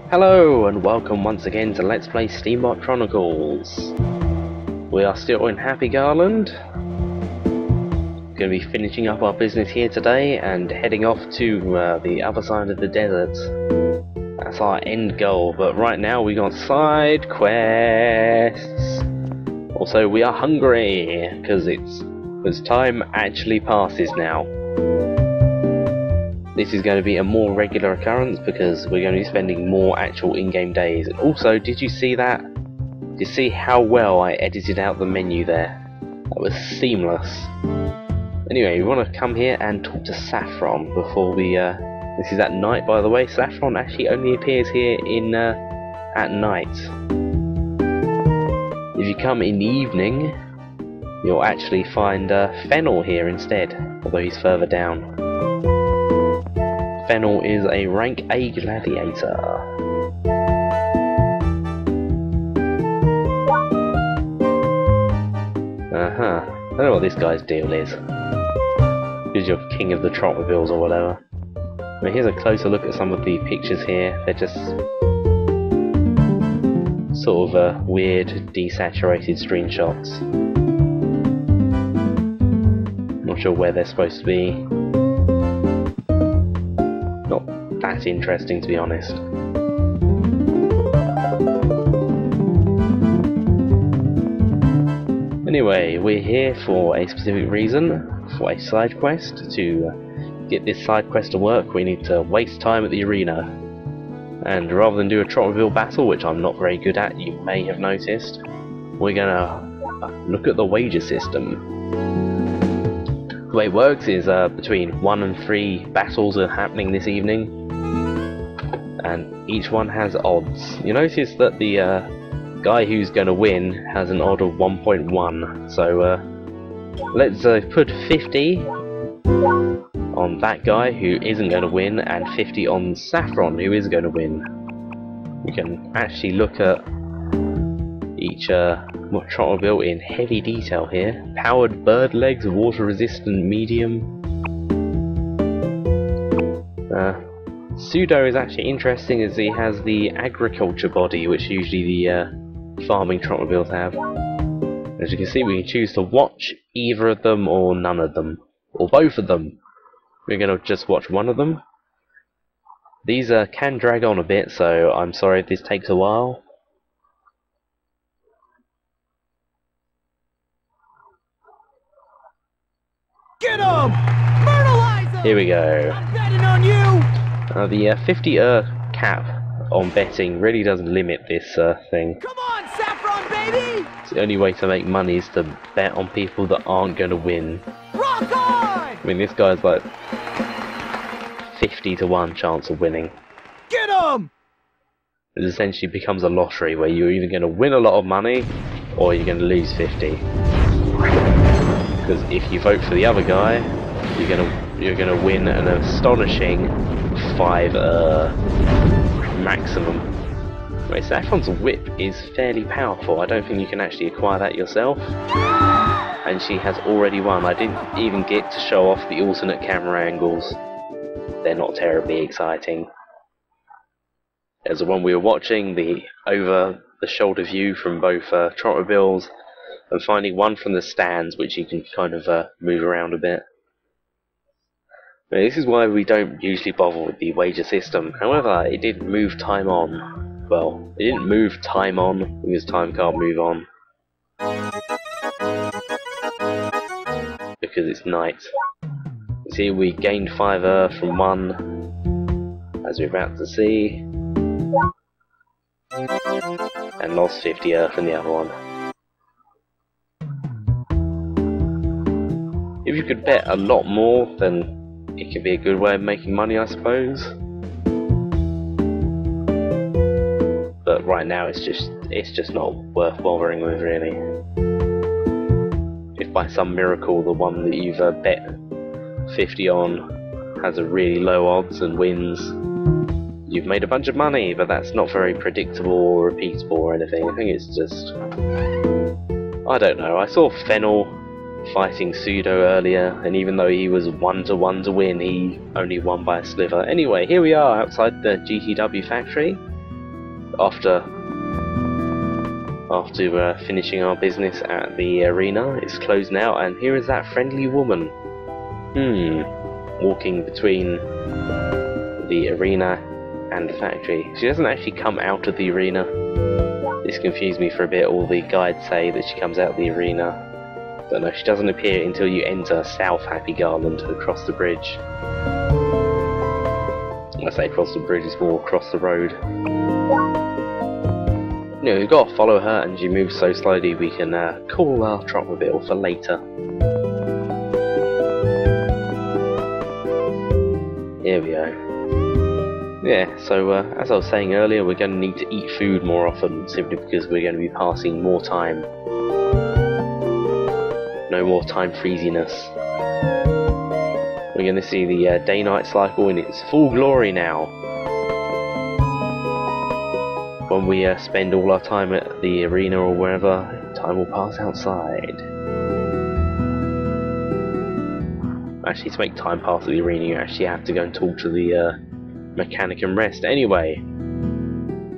Hello and welcome once again to Let's Play Steambot Chronicles. We are still in Happy Garland. Going to be finishing up our business here today and heading off to the other side of the desert. That's our end goal, but right now we got side quests. Also we are hungry because time actually passes now. This is going to be a more regular occurrence because we're going to be spending more actual in-game days. Also, did you see that? Did you see how well I edited out the menu there? That was seamless. Anyway, we want to come here and talk to Saffron before we... this is at night, by the way. Saffron actually only appears here in at night. If you come in the evening, you'll actually find Fennel here instead, although he's further down. Fennel is a rank A gladiator. I don't know what this guy's deal is. Because you're king of the Trotmobiles or whatever. Now here's a closer look at some of the pictures here. They're just sort of weird, desaturated screenshots. Not sure where they're supposed to be. That's interesting, to be honest. Anyway, we're here for a specific reason, for a side quest. To get this side quest to work, we need to waste time at the arena. And rather than do a Trotmobile battle, which I'm not very good at, you may have noticed, we're gonna look at the wager system. The way it works is between 1 and 3 battles are happening this evening. And each one has odds. You notice that the guy who's going to win has an odd of 1.1. So let's put 50 on that guy who isn't going to win, and 50 on Saffron who is going to win. We can actually look at each Trotmobile in heavy detail here. Powered bird legs, water resistant, medium. Pseudo is actually interesting as he has the agriculture body, which usually the farming Trotmobiles have. As you can see, we can choose to watch either of them or none of them, or both of them. We're going to just watch one of them. These can drag on a bit, so I'm sorry if this takes a while. Get him! Myrtleize him! Here we go. I'm betting on you! The 50 cap on betting really does limit this thing. Come on, Saffron baby! It's the only way to make money is to bet on people that aren't going to win. Rock on! I mean, this guy's like 50 to 1 chance of winning. Get him! It essentially becomes a lottery where you're either going to win a lot of money or you're going to lose 50. Because if you vote for the other guy, you're gonna win an astonishing 5 maximum. Wait, Saffron's whip is fairly powerful. I don't think you can actually acquire that yourself. And she has already won. I didn't even get to show off the alternate camera angles. They're not terribly exciting. There's the one we were watching, the over the shoulder view from both Trotmobiles, and finding one from the stands which you can kind of move around a bit. Now, this is why we don't usually bother with the wager system. However, it did move time on. Well, it didn't move time on because time can't move on. Because it's night. You see, we gained 5 from one, as we're about to see, and lost 50 from the other one. If you could bet a lot more, then it could be a good way of making money, I suppose. But right now it's just not worth bothering with, really. If by some miracle the one that you've bet 50 on has a really low odds and wins, you've made a bunch of money, but that's not very predictable or repeatable or anything. I think it's just... I don't know, I saw Fennel fighting Pseudo earlier, and even though he was 1-to-1 to win, he only won by a sliver. Anyway, here we are outside the GTW factory. after finishing our business at the arena. It's closed now, and here is that friendly woman. Walking between the arena and the factory. She doesn't actually come out of the arena. This confused me for a bit. All the guides say that she comes out of the arena, but no, she doesn't appear until you enter South Happy Garland across the bridge. When I say across the bridge, it's more across the road. You know, we've got to follow her, and she moves so slowly we can call our Trotmobile for later. Here we go. Yeah, so as I was saying earlier, we're going to need to eat food more often, simply because we're going to be passing more time. No more time freeziness. We're going to see the day-night cycle in its full glory now. When we spend all our time at the arena or wherever, time will pass outside. Actually, to make time pass at the arena, you actually have to go and talk to the mechanic and rest. Anyway,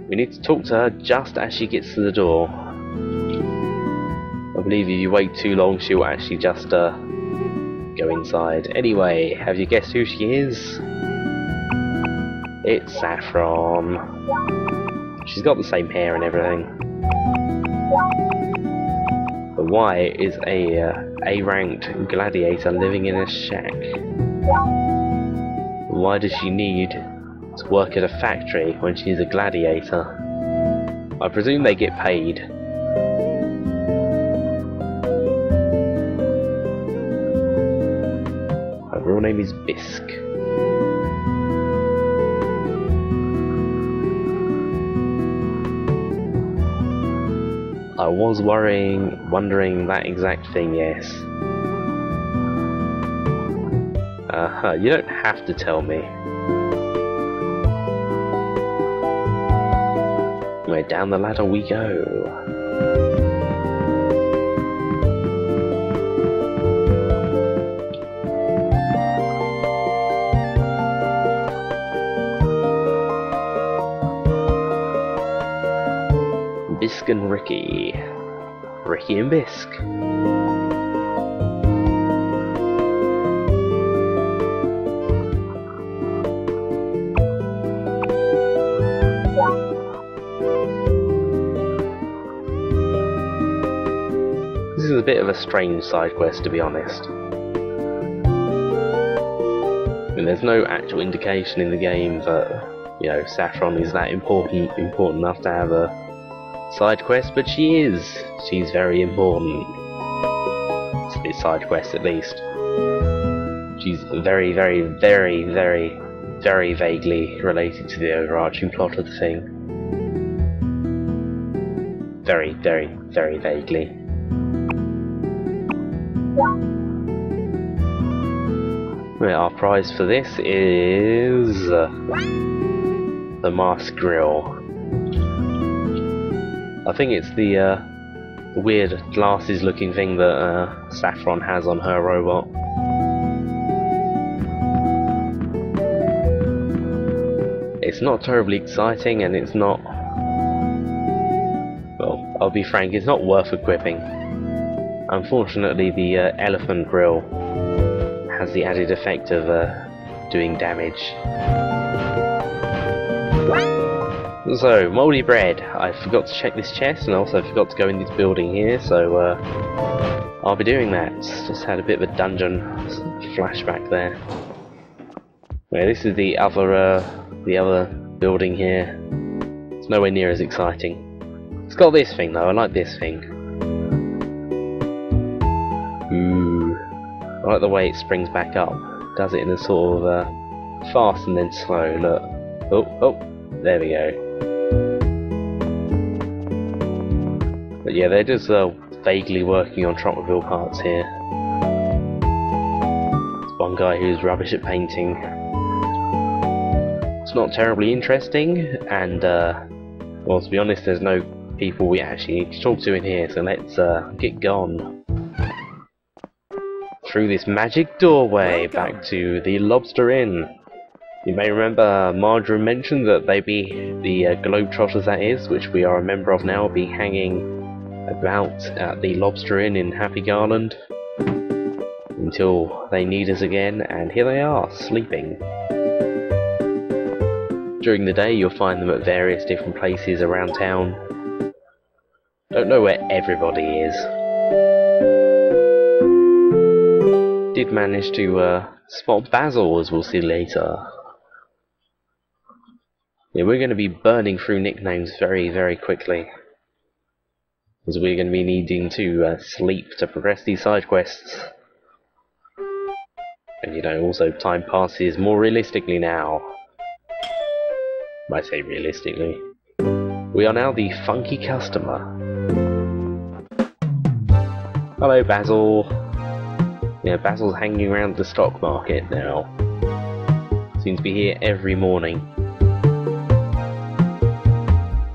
we need to talk to her just as she gets to the door. I believe if you wait too long, she'll actually just go inside. Anyway, have you guessed who she is? It's Saffron. She's got the same hair and everything. The Y is a A-ranked gladiator living in a shack. Why does she need to work at a factory when she's a gladiator? I presume they get paid. Her real name is Bisque. I was wondering that exact thing, yes. You don't have to tell me. Where down the ladder we go. Bisque and Ricky. Ricky and Bisque. This is a bit of a strange side quest, to be honest. I mean, there's no actual indication in the game that, you know, Saffron is that important enough to have a side quest, but she is. She's very important. To this side quest, at least. She's very, very, very, very, very vaguely related to the overarching plot of the thing. Very, very, very vaguely. Well, our prize for this is the Mars Grill. I think it's the weird glasses looking thing that Saffron has on her robot. It's not terribly exciting, and it's not, well, I'll be frank, it's not worth equipping. Unfortunately, the elephant grill has the added effect of doing damage. So, mouldy bread. I forgot to check this chest, and also forgot to go in this building here, so I'll be doing that. Just had a bit of a dungeon flashback there. Yeah, this is the other building here. It's nowhere near as exciting. It's got this thing though. I like this thing. Ooh, I like the way it springs back up. It does it in a sort of fast and then slow. Look. Oh, there we go. But yeah, they're just vaguely working on Trotmobile parts here. There's one guy who's rubbish at painting. It's not terribly interesting, and well, to be honest, there's no people we actually need to talk to in here, so let's get gone. Through this magic doorway back to the Lobster Inn. You may remember Marjorie mentioned that they be the Globetrotters, that is, which we are a member of now, be hanging about at the Lobster Inn in Happy Garland until they need us again, and here they are, sleeping. During the day you'll find them at various different places around town. Don't know where everybody is. Did manage to spot Basil, as we'll see later. Yeah, we're going to be burning through nicknames very, very quickly, as we're going to be needing to sleep to progress these side quests. And you know, also time passes more realistically now. I say realistically. We are now the funky customer. Hello, Basil. Yeah, Basil's hanging around the stock market now. Seems to be here every morning.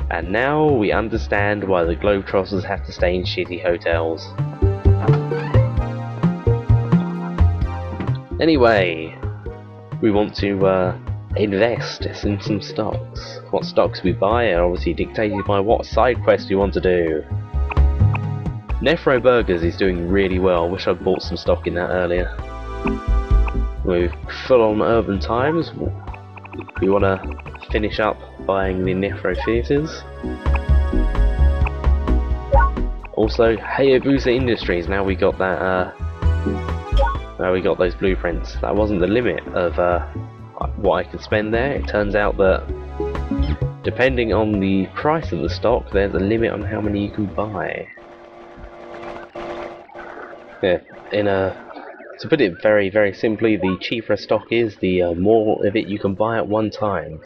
And now we understand why the Globetrotters have to stay in shitty hotels. Anyway, we want to invest in some stocks. What stocks we buy are obviously dictated by what side quest we want to do. Nefro Burgers is doing really well. Wish I'd bought some stock in that earlier. We're full on urban times. We want to finish up buying the Nefro Theatres. Also, Hayabusa Industries. Now we got that. Now we got those blueprints. That wasn't the limit of what I could spend there. It turns out that depending on the price of the stock, there's a limit on how many you can buy. Yeah, to put it very, very simply, the cheaper a stock is, the more of it you can buy at one time.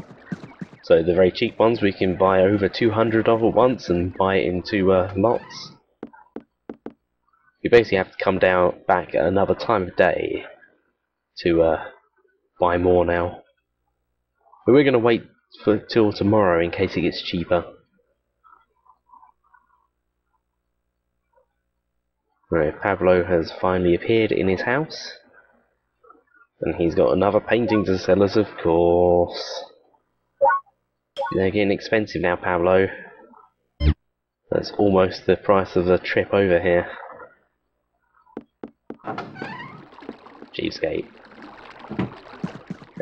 So the very cheap ones we can buy over 200 of at once and buy it into lots. You basically have to come back at another time of day to buy more now. But we're going to wait till tomorrow in case it gets cheaper. Right, Pablo has finally appeared in his house. And he's got another painting to sell us, of course. They're getting expensive now, Pablo. That's almost the price of the trip over here. Cheapskate.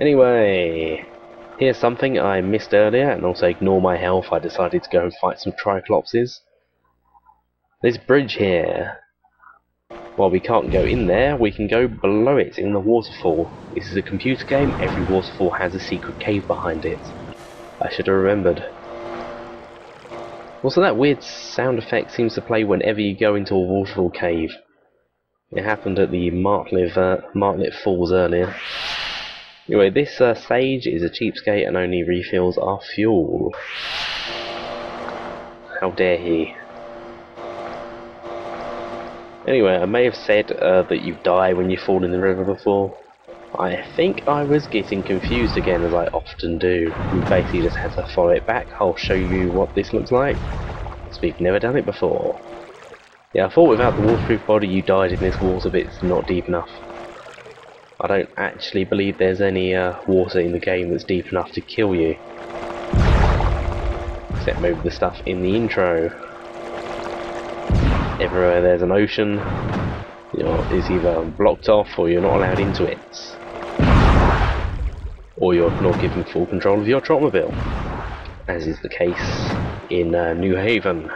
Anyway, here's something I missed earlier, and also ignore my health. I decided to go and fight some Triclopses. This bridge here. While we can't go in there, we can go below it in the waterfall. This is a computer game. Every waterfall has a secret cave behind it. I should have remembered. Also, that weird sound effect seems to play whenever you go into a waterfall cave. It happened at the Martlet Falls earlier. Anyway, this sage is a cheapskate and only refills our fuel. How dare he? Anyway, I may have said that you die when you fall in the river before. I think I was getting confused again, as I often do. We basically just had to follow it back. I'll show you what this looks like, because we've never done it before. Yeah, I thought without the waterproof body you died in this water, but it's not deep enough. I don't actually believe there's any water in the game that's deep enough to kill you. Except maybe the stuff in the intro. Everywhere there's an ocean, is either blocked off or you're not allowed into it. Or you're not given full control of your Trotmobile, as is the case in New Haven.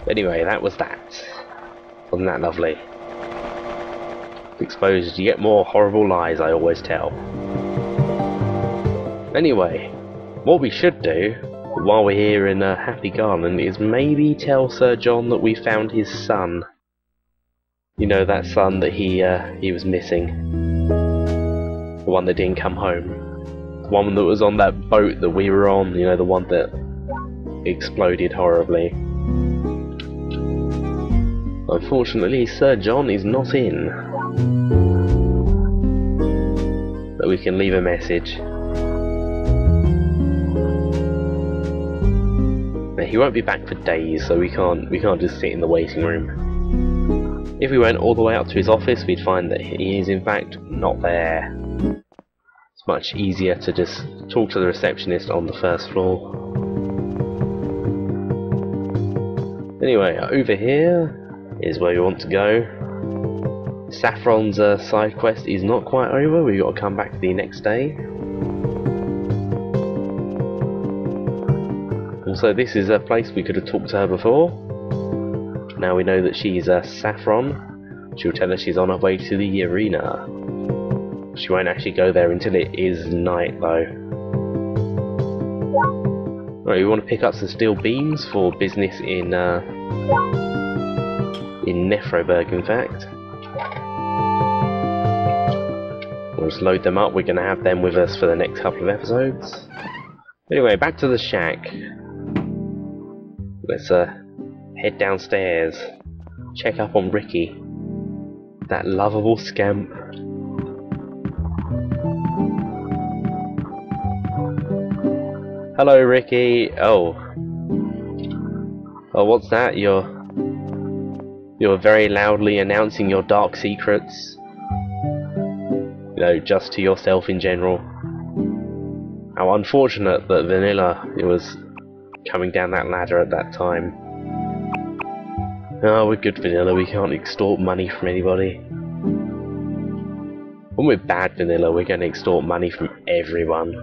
Anyway, that was that. Wasn't that lovely? Exposed, you get more horrible lies, I always tell. Anyway, what we should do while we're here in Happy Garland is maybe tell Sir John that we found his son. You know, that son that he was missing. The one that didn't come home. The one that was on that boat that we were on, you know, the one that exploded horribly. Unfortunately, Sir John is not in. But we can leave a message. He won't be back for days, so we can't just sit in the waiting room. If we went all the way up to his office, we'd find that he is in fact not there. It's much easier to just talk to the receptionist on the first floor. Anyway, over here is where we want to go. Saffron's side quest is not quite over, we've got to come back the next day. Also, this is a place we could have talked to her before. Now we know that she's Saffron. She'll tell us she's on her way to the arena. She won't actually go there until it is night though. Right, we want to pick up some steel beams for business in Nefroberg, in fact. We'll just load them up, we're going to have them with us for the next couple of episodes. Anyway, back to the shack. Let's head downstairs, check up on Ricky, that lovable scamp. Hello, Ricky. Oh, what's that? You're very loudly announcing your dark secrets. You know, just to yourself in general. How unfortunate that Vanilla was coming down that ladder at that time. Oh, we're good Vanilla, we can't extort money from anybody. When we're bad Vanilla, we're going to extort money from everyone.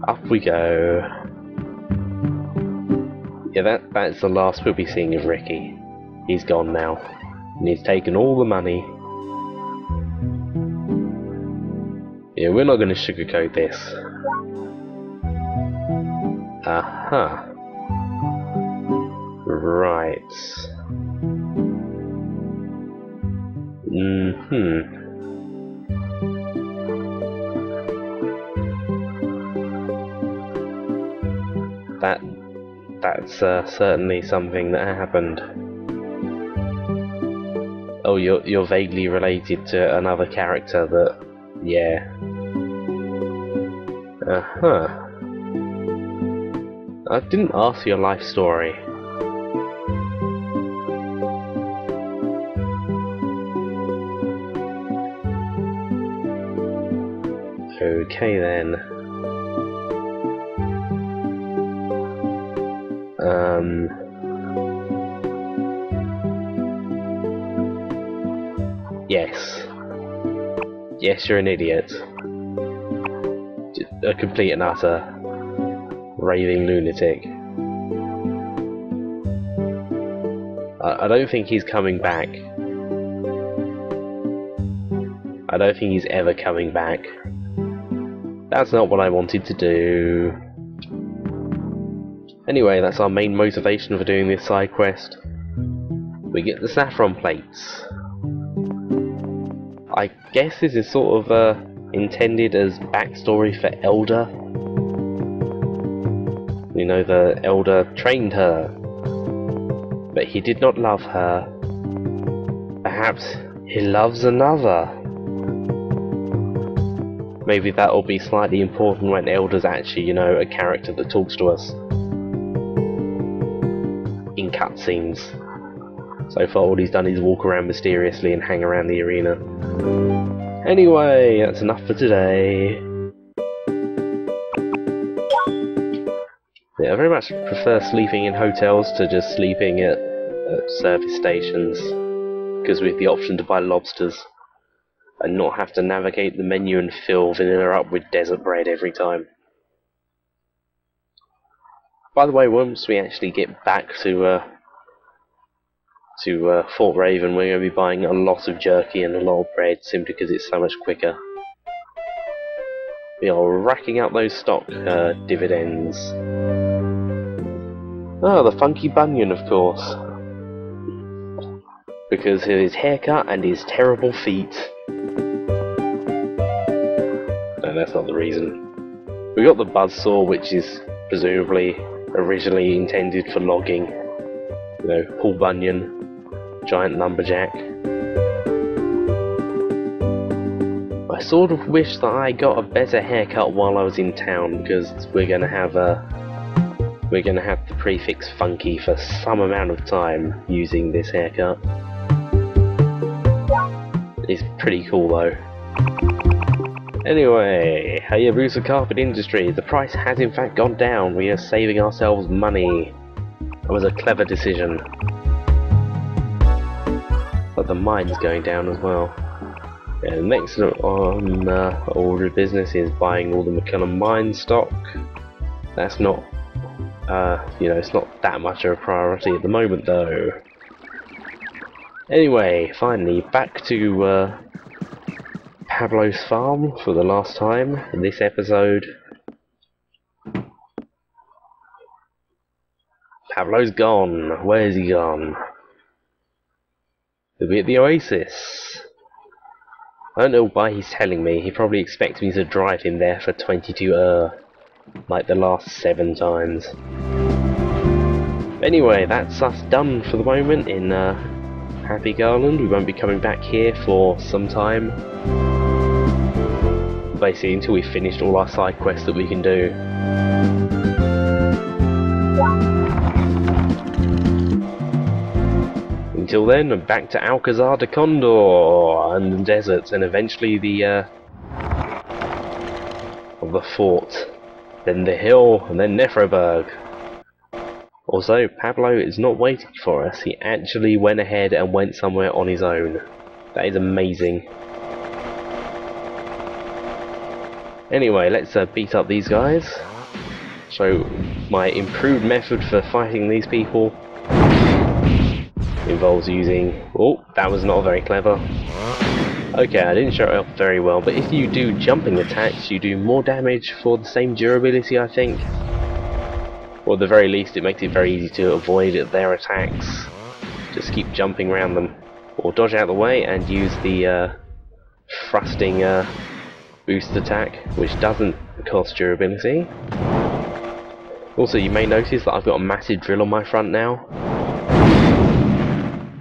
Up we go. Yeah, that's the last we'll be seeing of Ricky. He's gone now. And he's taken all the money. Yeah, we're not going to sugarcoat this. Aha. Right. That's certainly something that happened. Oh, you're vaguely related to another character that, yeah. I didn't ask your life story. Okay then. Yes. Yes, you're an idiot. A complete and utter raving lunatic. I don't think he's coming back. I don't think he's ever coming back. That's not what I wanted to do. Anyway, that's our main motivation for doing this side quest. We get the saffron plates. I guess this is sort of intended as backstory for Elder. You know, the Elder trained her, but he did not love her. Perhaps he loves another. Maybe that will be slightly important when Elder's actually, you know, a character that talks to us in cutscenes. So far all he's done is walk around mysteriously and hang around the arena. Anyway, that's enough for today. Yeah, I very much prefer sleeping in hotels to just sleeping at service stations, because we have the option to buy lobsters and not have to navigate the menu and fill Vanilla up with desert bread every time. By the way, once we actually get back to Fort Raven, we're going to be buying a lot of jerky and a lot of bread simply because it's so much quicker. We are racking up those stock dividends. Oh, the Funky Bunyan, of course. Because of his haircut and his terrible feet. No, that's not the reason. We got the buzzsaw, which is presumably originally intended for logging. You know, Paul Bunyan. Giant lumberjack. I sort of wish that I got a better haircut while I was in town, because we're going to have we're going to have the prefix funky for some amount of time using this haircut. It's pretty cool though. Anyway, Hayabusa Carpet Industry, the price has in fact gone down. We are saving ourselves money. That was a clever decision. But the mine's going down as well. Yeah, next on order of business is buying all the McCullum mine stock. That's not, you know, it's not that much of a priority at the moment though. Anyway, finally, back to Pablo's farm for the last time in this episode. Pablo's gone. Where's he gone? He'll be at the Oasis. I don't know why he's telling me. He probably expects me to drive him there for 22 like the last 7 times. Anyway, that's us done for the moment in Happy Garland. We won't be coming back here for some time. Basically until we've finished all our side quests that we can do. Until then, I'm back to Alcazar de Condor and the deserts, and eventually the fort, then the hill, and then Nephroburg. Also, Pablo is not waiting for us. He actually went ahead and went somewhere on his own. That is amazing. Anyway, let's beat up these guys. So, my improved method for fighting these people involves using... Oh, that was not very clever. Okay, I didn't show it off very well, but if you do jumping attacks, you do more damage for the same durability, I think. Or at the very least, it makes it very easy to avoid their attacks. Just keep jumping around them. Or dodge out of the way and use the thrusting boost attack, which doesn't cost durability. Also, you may notice that I've got a massive drill on my front now.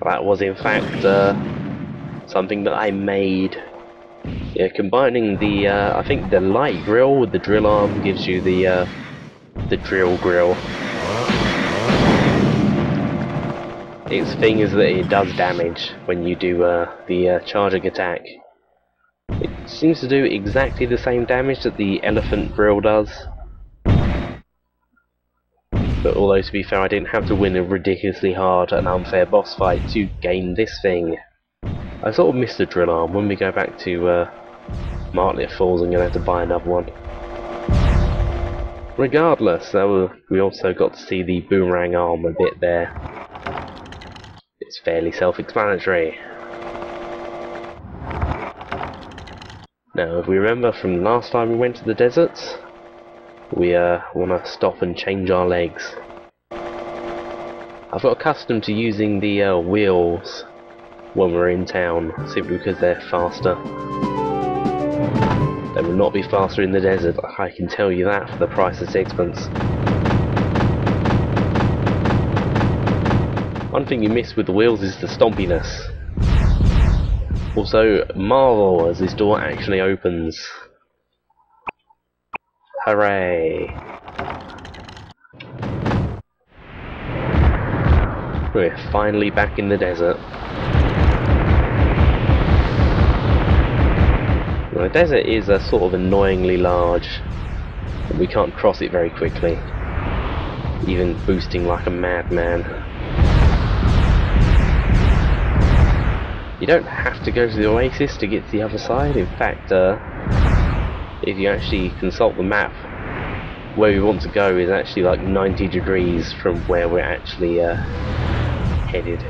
That was in fact something that I made. Yeah, combining the I think the light grill with the drill arm gives you the drill grill. Its thing is that it does damage when you do the charging attack. It seems to do exactly the same damage that the elephant grill does. But although, to be fair, I didn't have to win a ridiculously hard and unfair boss fight to gain this thing. I sort of missed the drill arm. When we go back to Martlet Falls, I'm going to have to buy another one. Regardless, we also got to see the boomerang arm a bit there. It's fairly self-explanatory. Now, if we remember from last time we went to the deserts, we want to stop and change our legs. I've got accustomed to using the wheels when we're in town, simply because they're faster. They will not be faster in the desert, I can tell you that for the price of sixpence. One thing you miss with the wheels is the stompiness. Also, marvel as this door actually opens. Hooray! We're finally back in the desert. Now, the desert is sort of annoyingly large. We can't cross it very quickly, even boosting like a madman. You don't have to go to the Oasis to get to the other side. In fact, if you actually consult the map, where we want to go is actually like 90 degrees from where we're actually headed.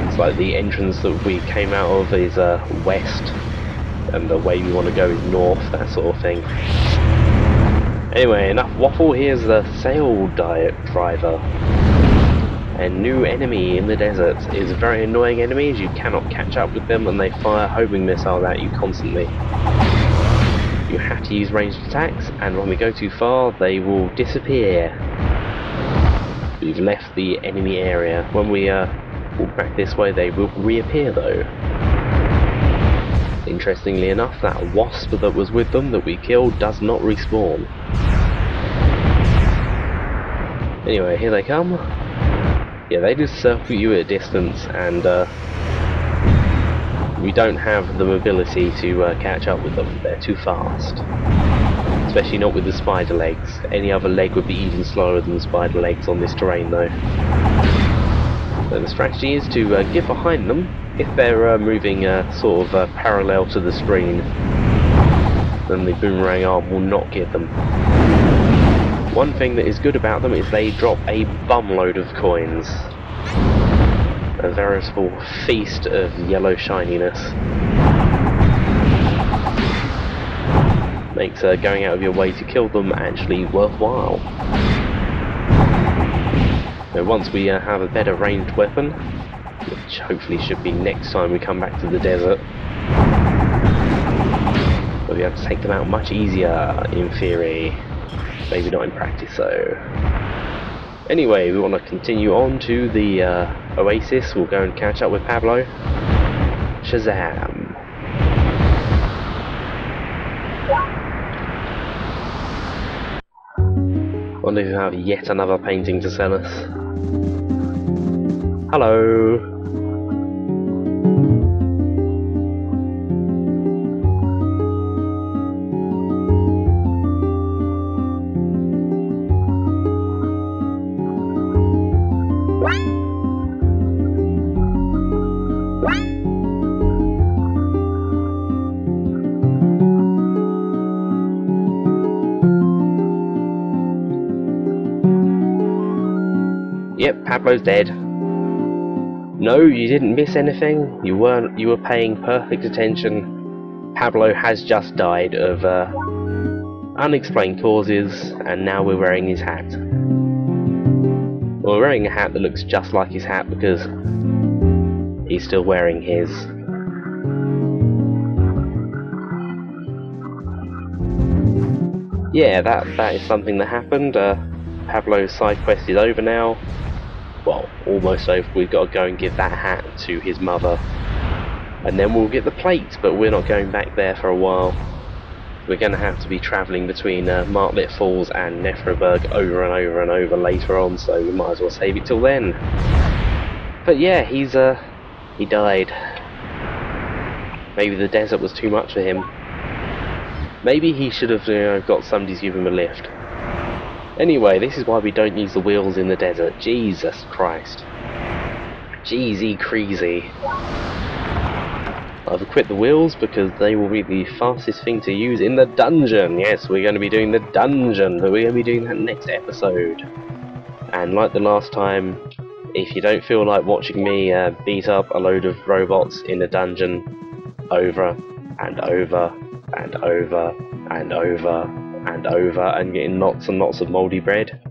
It's like the entrance that we came out of is west, and the way we want to go is north, that sort of thing. Anyway, enough waffle. Here's the sail driver. A new enemy in the desert is very annoying enemies. You cannot catch up with them, and they fire homing missiles at you constantly. You have to use ranged attacks, and when we go too far, they will disappear. We've left the enemy area. When we walk back this way, they will reappear though. interestingly enough, that wasp that was with them that we killed does not respawn. Anyway, here they come. Yeah, they just circle you at a distance, and we don't have the mobility to catch up with them. They're too fast. Especially not with the spider legs. Any other leg would be even slower than the spider legs on this terrain though. So the strategy is to get behind them. If they're moving sort of parallel to the screen, then the boomerang arm will not get them. One thing that is good about them is they drop a bumload of coins. A veritable feast of yellow shininess. Makes going out of your way to kill them actually worthwhile. So once we have a better ranged weapon, which hopefully should be next time we come back to the desert, we'll be able to take them out much easier in theory. Maybe not in practice though. Anyway, we want to continue on to the oasis. We'll go and catch up with Pablo. Shazam! Wonder if you have yet another painting to sell us. Hello! Yep, Pablo's dead. No, you didn't miss anything. You were paying perfect attention. Pablo has just died of unexplained causes, and now we're wearing his hat. We're wearing a hat that looks just like his hat because he's still wearing his. Yeah, that is something that happened. Pablo's side quest is over now. Well, almost over. We've got to go and give that hat to his mother, and then we'll get the plate, but we're not going back there for a while. We're going to have to be travelling between Martlet Falls and Nephroburg over and over and over later on, so we might as well save it till then. But yeah, he died. Maybe the desert was too much for him. Maybe he should have got somebody to give him a lift. Anyway, this is why we don't use the wheels in the desert. Jesus Christ. Jeezy crazy. I've equipped the wheels because they will be the fastest thing to use in the dungeon. Yes, we're going to be doing the dungeon, but we're going to be doing that next episode. And like the last time, if you don't feel like watching me beat up a load of robots in a dungeon over and over and over and over and over and getting lots and lots of mouldy bread,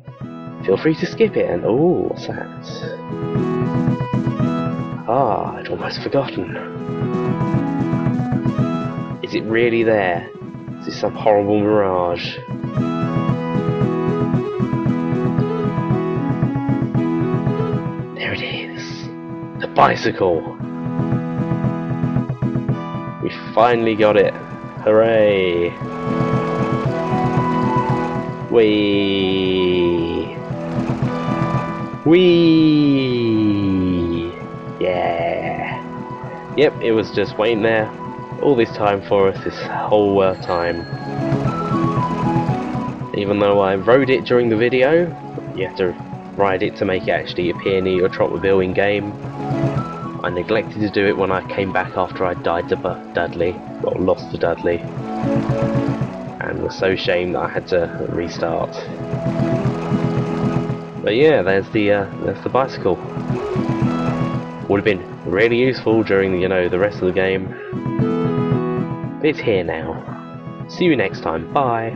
feel free to skip it. And oh, what's that? Ah, I'd almost forgotten. Is it really there? Is this some horrible mirage? There it is. The bicycle. We finally got it. Hooray! Whee! Whee! Yeah! Yep, it was just waiting there all this time for us, this whole time. Even though I rode it during the video, you have to ride it to make it actually appear near your Trotmobile in game. I neglected to do it when I came back after I died to Dudley, well, lost to Dudley, and was so ashamed that I had to restart. But yeah, there's the bicycle. Would have been really useful during the rest of the game. But it's here now. See you next time. Bye.